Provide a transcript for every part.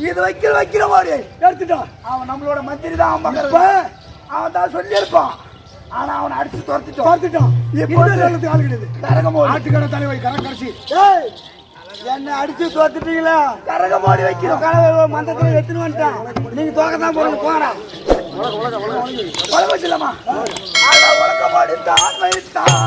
இது வைக்கிற மாதிரி எடுத்துட்டான். அவன் நம்மளோட மந்திரி தான். அவன் தான் சொல்லியிருப்பான். ஆனா அவனை அடிச்சு துரத்துட்டான். ஆள் கிடையாது. ஆட்டுக்கடை தலைவை கரக்கரிசி என்ன அடிச்சு தோத்துட்டீங்களா? கரகமோடி வைக்கிறோம். மந்தத்துல எடுத்துன்னு வந்துட்டான். நீங்க தோக்கத்தான் போறது. போறா வச்சிடலாமா? உலகமோடி தான் வைத்தான்.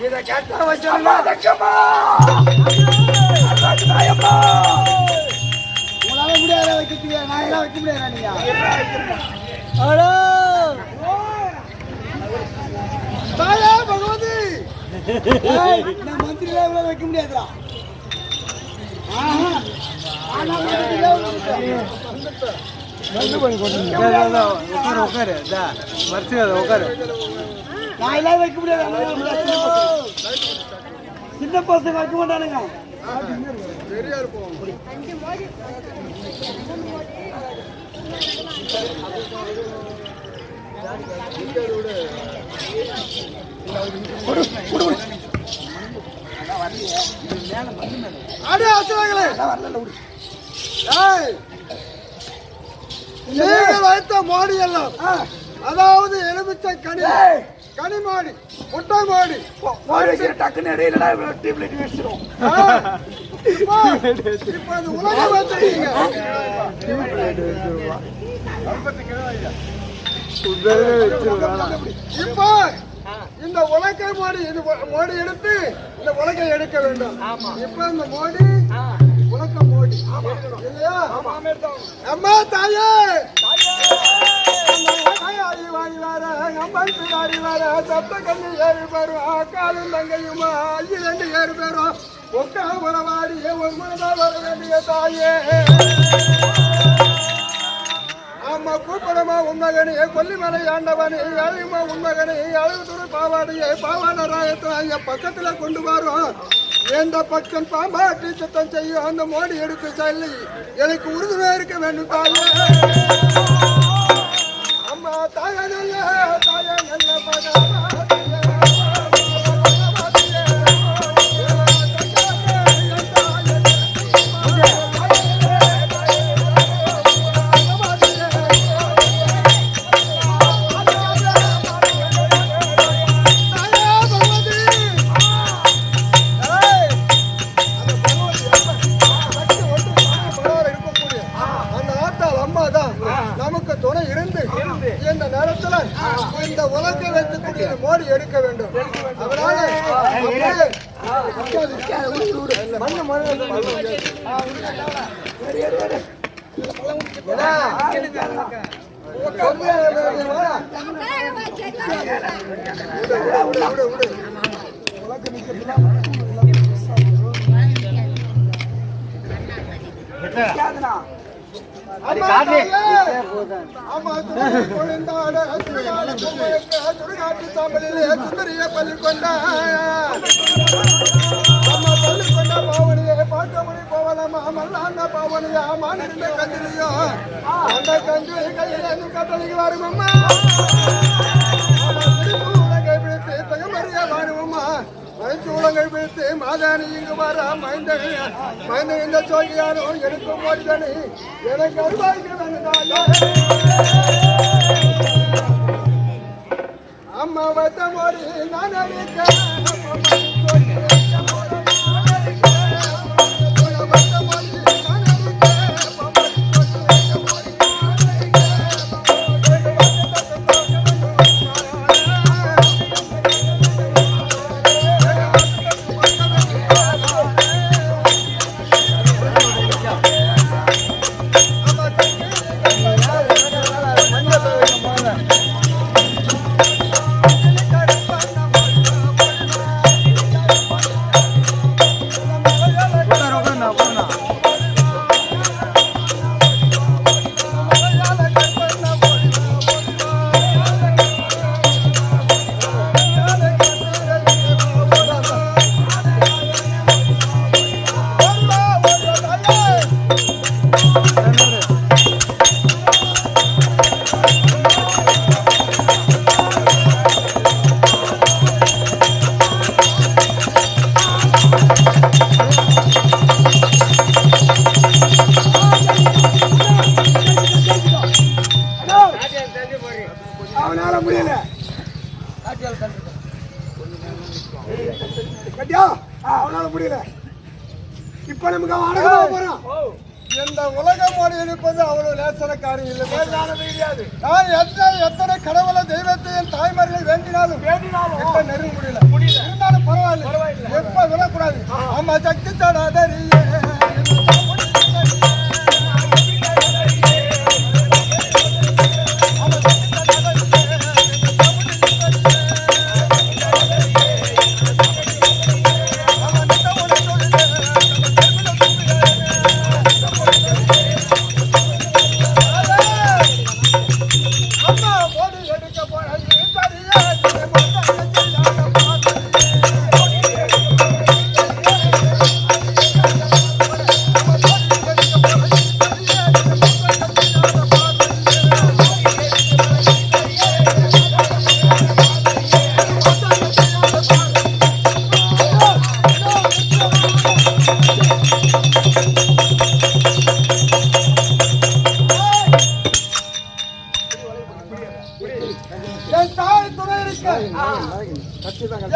இதை கேட்டா வச்சமா உங்களால முடியாத வைக்க நான் எல்லாம் வைக்க முடியாது. நீங்க பகவதி நான் மந்திரில இவ்வளவு வைக்க முடியாதுடா. நான் எல்லாம் வைக்க முடியாது. சின்ன பசங்க வைக்க மாட்டானுங்க. நீங்கள் வைத்த மாடி எல்லாம், அதாவது எலுமிச்சை கனிமாடி, முட்டை மாடி டக்குன்னு இடையில வச்சிடும். இப்ப அது உலகம் வச்சிருக்கீங்க. இப்ப இந்த உலகை மோடி மோடி எடுத்து இந்த உலகை எடுக்க வேண்டும். இப்ப இந்த மோடி உலக மோடி இல்லையா? அம்மா தாயே சத்த கண்ணு 7 பேரும் அக்காலும் தங்கையுமா 2 பேரும் ஒக்கா உறவாடிய ஒரு மனதா வர வேண்டிய தாயே. அம்மா கூப்படமா உண்மகனே கொல்லிமலை ஆண்டவனே அழிமா உண்மகனே அழுதுரு பாவாடையே பாவாடராயத்தை பக்கத்துல கொண்டு வரும். எந்த பக்கம் பாம்பாட்டி சுத்தம் செய்யும் அந்த மோடி எடுத்து சொல்லி எனக்கு உறுதுணை இருக்க வேண்டும் தாயே. அம்மா தாய நல்ல நமக்கு துணை இருந்து இந்த நேரத்துல இந்த உலகை வைத்துக்கூடிய மோடி எடுக்க வேண்டும். சூளங்கள் பிடித்து மாதானி இங்கு வர மைந்த இந்த சோகியானோ எடுக்கும் போதனி எனக்கு அம்மா வைத்த மோடி நான் கட்டியா அவனால முடியல. இப்ப நமக்கு அவன் அடக்கமா போறான். இந்த உலகம் ஓடி இருப்பது அவ்வளவு லேசன காரியம் இல்லை. நான் எத்தனை கடவுளை தெய்வத்தையும் தாய்மார்கள் வேண்டினாலும் இப்ப நெருங்க முடியல. இருந்தாலும் பரவாயில்ல, எப்ப விடக்கூடாது. ஆமா சக்தி தடாதரியே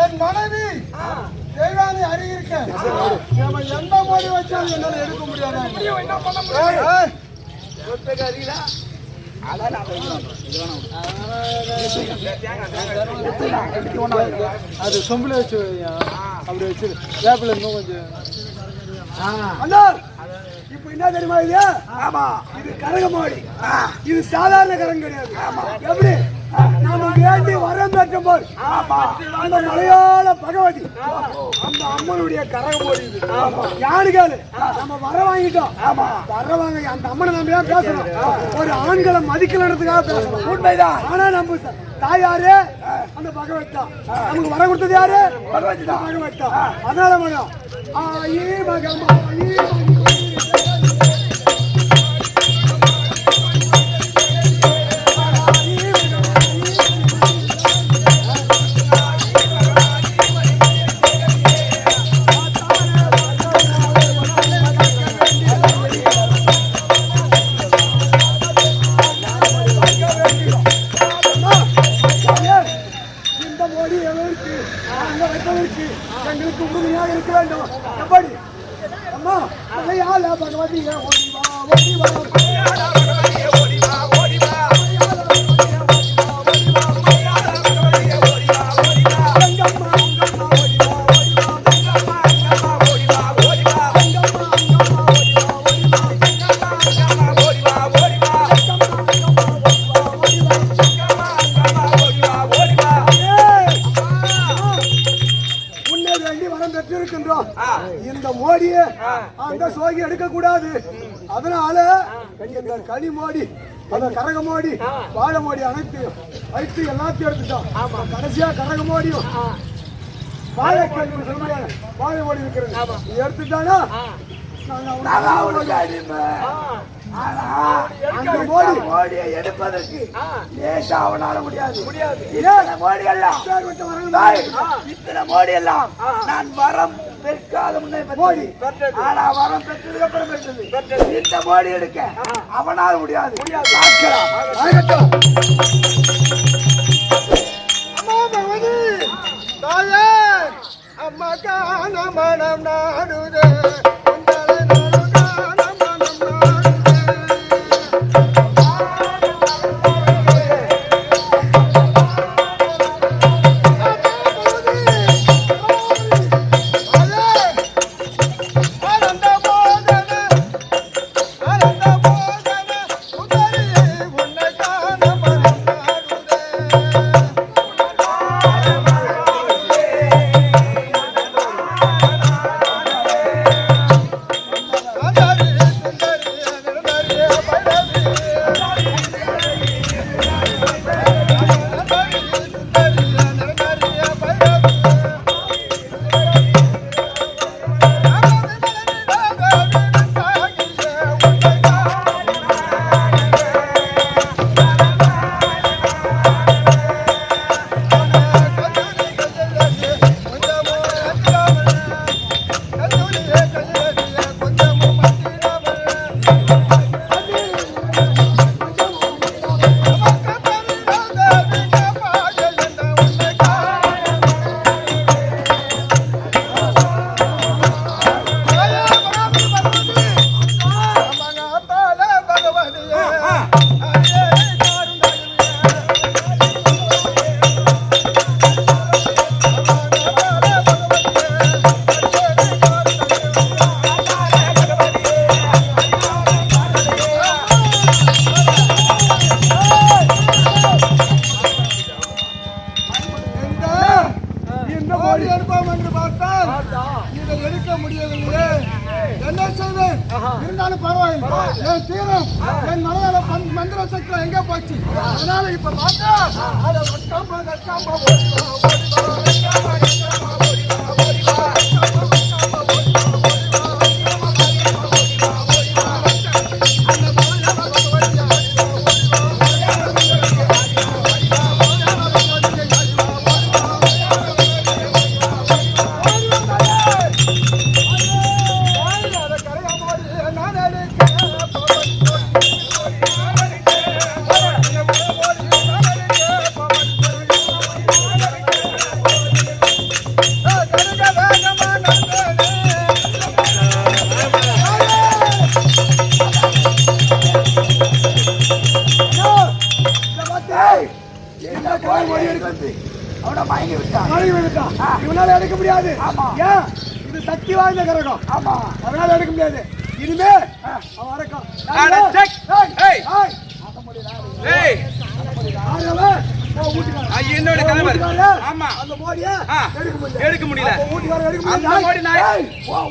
என் மனைவி தெய்வானை அறியிருக்க எந்த மோடி வச்சாலும் என்னால எடுக்க முடியாது. அது சொம்புல வச்சு அப்படி வச்சு வேப்பில இன்னும் கொஞ்சம். இப்ப என்ன தெரியுமா இது? ஆமா, இது கரகமாடி. இது சாதாரண கரகம் கிடையாது. ஆமா, எப்படி நாம வேண்டி வரம் பெற்ற போல் அந்த மலையாள பகவதி அந்த அம்மனுடைய கரகமாடி இது. யாருக்காரு நம்ம வர வாங்கிட்டோம். ஆமா, வர வாங்க அந்த அம்மனை நம்ம ஏன் பேசணும்? ஒரு ஆண்களை மதிக்கலன்றதுக்காக பேசணும். உண்மைதான். ஆனா நம்ம தாயாரு அந்த பகவத் தான். நமக்கு வர கொடுத்தது யாரு? பகவத் தான், பகவத் தான். அதனால மகம் ஆயி மகம் ஆயி எங்களுக்கு உறுதியாக இருக்க வேண்டும். எப்படி அம்மா மலையாள பகவதி ஓடி வா ஓடி வா ஓடி வா ஓடி வா இந்த மோடிய அந்த சோகி எடுக்க கூடாது. அதனால இந்த கனி மோடி அந்த கரக மோடி வாழை மோடி அனைத்து வைத்து எல்லாத்தையும் எடுத்துட்டோம். கடைசியா கரக மோடியும் வாழை வாழை மோடி இருக்கிறது எடுத்துட்டானா மோடியை எடுப்பதற்கு லேசா அவனால முடியாது. மோடி எல்லாம் இத்தனை மோடி எல்லாம் நான் வரம் பெற்காத முன்னே மோடி, ஆனா வரம் பெற்றதுக்கு அப்புறம் பெற்றது. இந்த மோடி எடுக்க அவனால முடியாது. அம்மா காண மனம் நாடுதே இருந்தாலும் பரவாயில்லை. என் தீரம் என் மனதால மந்திர சக்தில எங்க போச்சு? அதனால இப்ப பார்த்தா அதை வெட்டாம வெட்டாம இவனால எடுக்க முடியாது. ஏன்? இது சக்தி வாய்ந்த கரகம். ஆமா, அவனால எடுக்க முடியாது. இனிமே அவன் அரக்கம். என்னோட கணவர். ஆமா, அந்த மோடிய எடுக்க முடியல. வீட்டுக்காரர் எடுக்க அந்த மோடி நாய்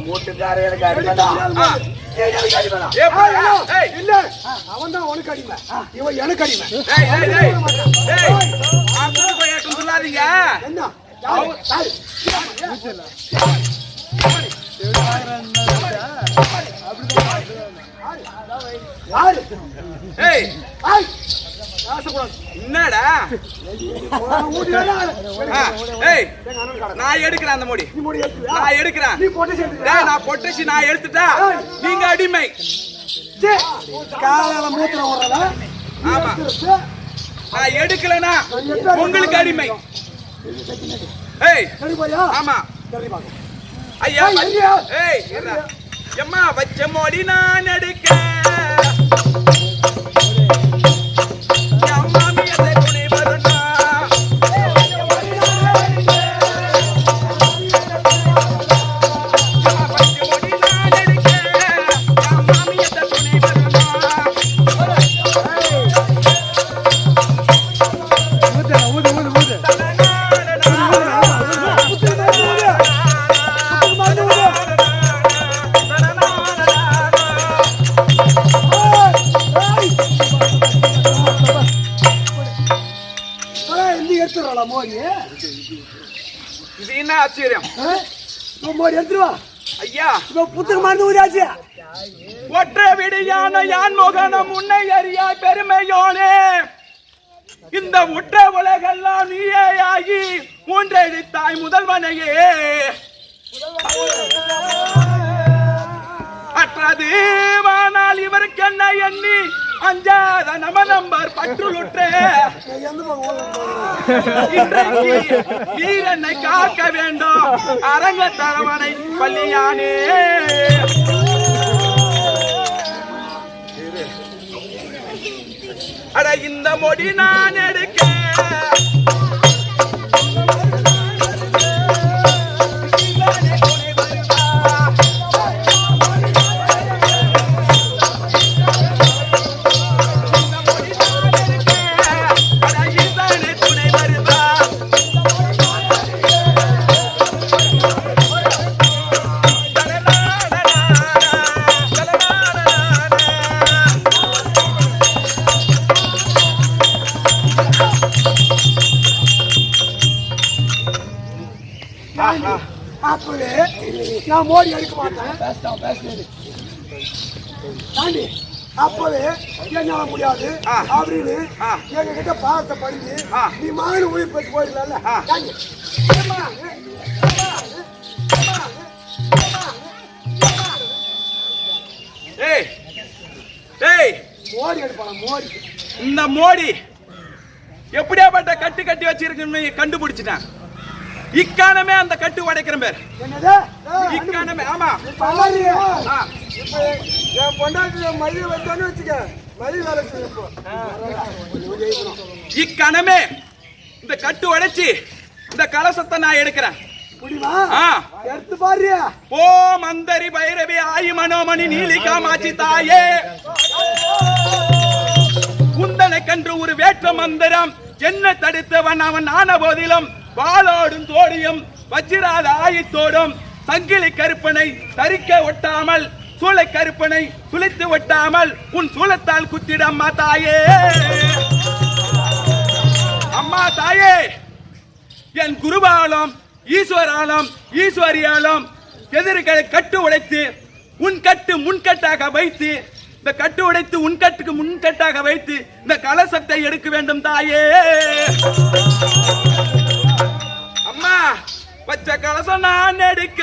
வீட்டுக்காரர் எனக்கு அடிக்கடா. இல்ல, அவன் தான் உனக்கு அடிமை, இவன் எனக்கு அடிமை. சொல்லாதீங்க. என்ன என்னடா நான் எடுக்கிறேன் அந்த மோடி. நான் எடுக்கிறேன். நான் பொட்டசி நான் எடுத்துட்டா நீங்க அடிமை. காலால மூத்திரம் ஓடுறதா? ஆமா, நான் எடுக்கலனா உங்களுக்கு அடிமை. ஆமா ஐயா. எம்மா வச்ச மோடி நான் எடுக்க இது என்ன ஆச்சரியம்? ஐயா, புத்தகம் மறந்து ஊராச்சு. ஒற்றை விடியான யான் மோகனம் உன்னை அறியா பெருமையோனே. இந்த உற்ற உலகெல்லாம் நீயே ஆகி மூன்றெழுத்தாய் முதல்வனையே. அற்றது வானால் இவருக்கு என்ன எண்ணி அஞ்சாத நம நம்பர் பற்றுளுற்றே. இன்றைக்கு வீரனை காக்க வேண்டும் அரங்க தரவனை பள்ளியானே. அட இந்த மொழி நான் எடுக்க நான் மோடி எடுக்க மாட்டேன். தாண்டி அப்பவே என்னால முடியாது அப்படின்னு எங்க கிட்ட பாவத்தை படிஞ்சு நீ மாதிரி உயிர் பெற்று போயிடல. மோடி எடுப்பான மோடி. இந்த மோடி எப்படியாப்பட்ட கட்டு கட்டி வச்சிருக்குன்னு கண்டுபிடிச்சிட்டேன். இக்கானமே அந்த கட்டு உடைக்கிறேன் பேர். இக்கானமே. ஆமா, என் பொண்டாட்டிய மழை வச்சான்னு வச்சுக்க, மழை வேலை செய்யும். இக்கணமே இந்த கட்டு உடைச்சி இந்த கலசத்தை நான் எடுக்கிறேன். எடுத்து பாரு. ஓ மந்தரி பைரவி ஆயி மனோமணி நீலிகா மாச்சி தாயே, குந்தனை கன்று ஒரு வேற்ற மந்திரம் என்ன தடுத்தவன் அவன் ஆன போதிலும் வாளோடும் தோடியும் வச்சிராத ஆயத்தோடும் சங்கிலி கருப்பனை தரிக்க ஒட்டாமல் சூளை கருப்பனை சுழித்து ஒட்டாமல் உன் சூளத்தால் குத்திட அம்மா தாயே. அம்மா தாயே, என் குருவாலும் ஈஸ்வராலும் ஈஸ்வரியாலும் எதிர்களை கட்டு உடைத்து உன் கட்டு முன்கட்டாக வைத்து, இந்த கட்டு உடைத்து உன் கட்டுக்கு முன்கட்டாக வைத்து இந்த கலசத்தை எடுக்க வேண்டும் தாயே. அம்மா, பச்சை கலசம் நான் எடுக்க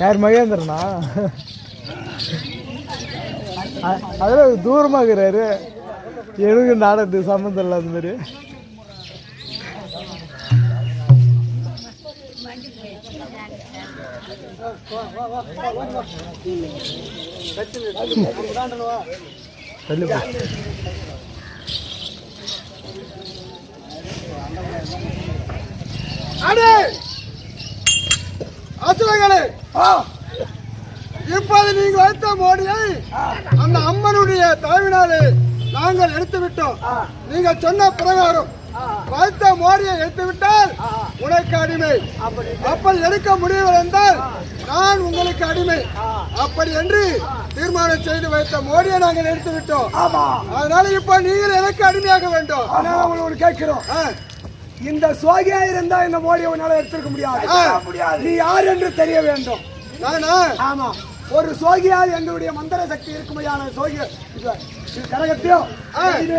யார் மகேந்திரனா? அதில் தூரமாகிறாரு. எனக்கு நாடகத்துக்கு சம்மந்தம் இல்லாத மாதிரி. அசுரங்களே, இப்போது நீங்கள் வைத்த மோடியை அந்த அம்மனுடைய தலைவினாலே நாங்கள் எடுத்து விட்டோம். நீங்கள் சொன்ன பிரகாரம் வைத்த மோடியை எடுத்து விட்டால் உனக்கு அடிமை, அப்படி எடுக்க முடியவில்லை என்றால் நான் உங்களுக்கு அடிமை, அப்படி என்று தீர்மானம் செய்து வைத்த மோடியை நாங்கள் எடுத்து விட்டோம். அதனால இப்ப நீங்கள் எனக்கு அடிமையாக வேண்டும். உங்களுக்கு கேட்கிறோம், இந்த சோகியா இருந்தா இந்த மோடியை உன்னால எடுத்திருக்க முடியாது. நீ யார் என்று தெரிய வேண்டும். நானா? ஆமா, ஒரு சோகியால் எங்களுடைய மந்திர சக்தி இருக்குமையான சோகிய கரகத்தையும்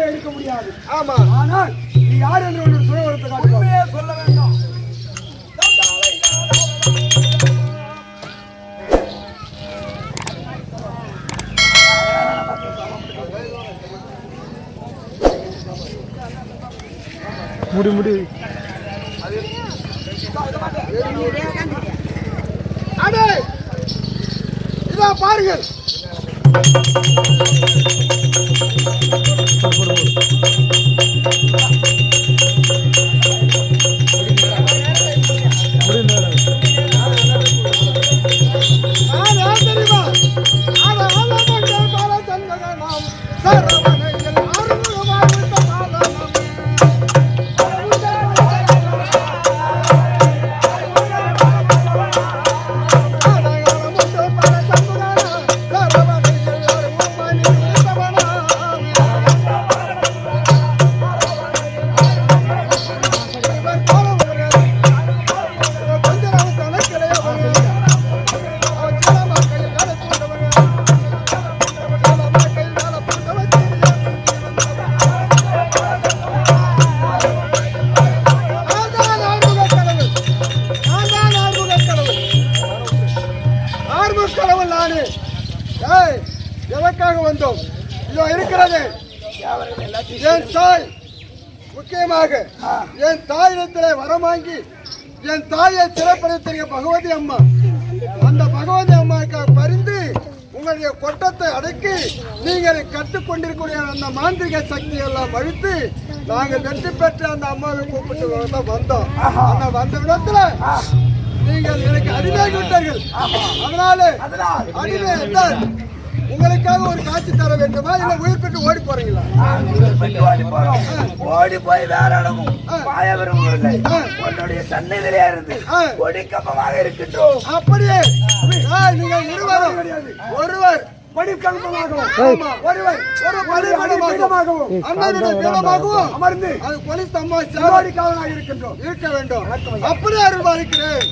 எடுக்க முடியாது. ஆமா, ஆனால் நீ யார் என்று ஒரு சுயவரத்தை காட்டுமே சொல்ல வேண்டும். முடி அடே, இதோ பாருங்கள். எதற்காக வந்தோம்? இதோ இருக்கிறது என் தாய். முக்கியமாக என் தாயிடத்திலே வரம் வாங்கி என் தாயை சிறப்படுத்திய பகவதி அம்மா, அந்த பகவதி அம்மாவுக்காக பரிந்து உங்களுடைய கொட்டத்தை அடக்கி நீங்கள் கற்றுக்கொண்டிருக்கிற அந்த மாந்திரிக சக்தி எல்லாம் அழித்து நாங்கள் வெற்றி பெற்று அந்த அம்மாவை கூப்பிட்டு வந்தோம். அந்த வந்த இடத்துல நீங்கள் எனக்கு அடிமையாகி விட்டார்கள். அதனால அடிமை என்றால் உங்களுக்காக ஒரு காட்சி தர வேண்டுமா, இல்ல உயிர் பெற்று ஓடி போறீங்களா? ஓடி போய் வேற இடமும் பாய விரும்பவில்லை. உன்னுடைய சன்னதிலே இருந்து ஒடிக்கப்பமாக இருக்கின்றோம். அப்படியே நீங்கள் இருவரும் ஒருவர் படிக்கல்பமாகவும் ஒருவர் ஒரு பலிபீடமாகவும் அண்ணனுடைய பீடமாகவும் அமர்ந்து அது கொலி ஸ்தம்ப சிவாடிக்காவனாக இருக்கின்றோம் இருக்க வேண்டும். அப்படியே அருள்பாலிக்கிறேன்.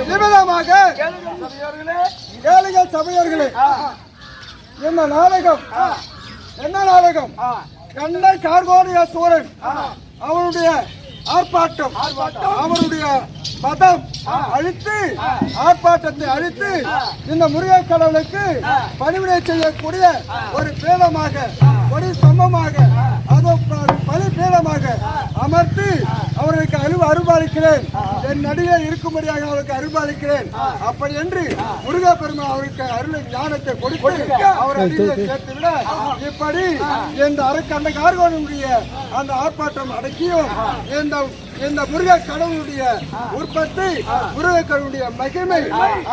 நிமிடமாக ஏழைகள் சபையர்களே, என்ன நாடகம் கண்ணை கார்கோடிய சூரன் அவருடைய ஆர்ப்பாட்டம் அவருடைய மதம் அழித்து ஆர்ப்பாட்டத்தை அழித்து இந்த முருகக் கடவுளுக்கு பணிவிடை செய்யக்கூடிய ஒரு பீடமாக ஒரு ஸ்தம்பமாக அதோ பலி பீடமாக அமர்த்தி அவர்களுக்கு அருள்பாலிக்கிறேன். என் நடிகை இருக்கும்படியாக அவருக்கு அருள்பாலிக்கிறேன். அப்படி என்று முருகப் பெருமான் அவருக்கு அருளை ஞானத்தை கொடுத்து அவர் அடியை சேர்த்துவிட இப்படி இந்த அரக்கண்ட கார்கோனுடைய அந்த ஆர்ப்பாட்டம் அடக்கியும் இந்த முருகக் கடவுளுடைய உற்பத்தி முருகக் கடவுளுடைய மகிமை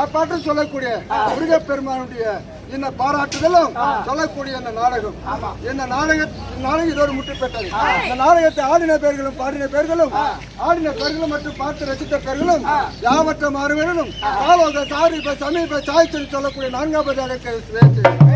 ஆர்ப்பாட்டம் சொல்லக்கூடிய முருகப் பெருமானுடைய இந்த பாராட்டுதலும் சொல்லக்கூடிய இந்த நாடகம் இதோடு முற்று பெற்றது. இந்த நாடகத்தை ஆடின பேர்களும் பாடின பேர்களும் மற்றும் பார்த்து ரசித்த பேர்களும் யாவற்ற மாறுவர்களும் காலோக சாரி சமீப சாய்ச்சல் சொல்லக்கூடிய 4வது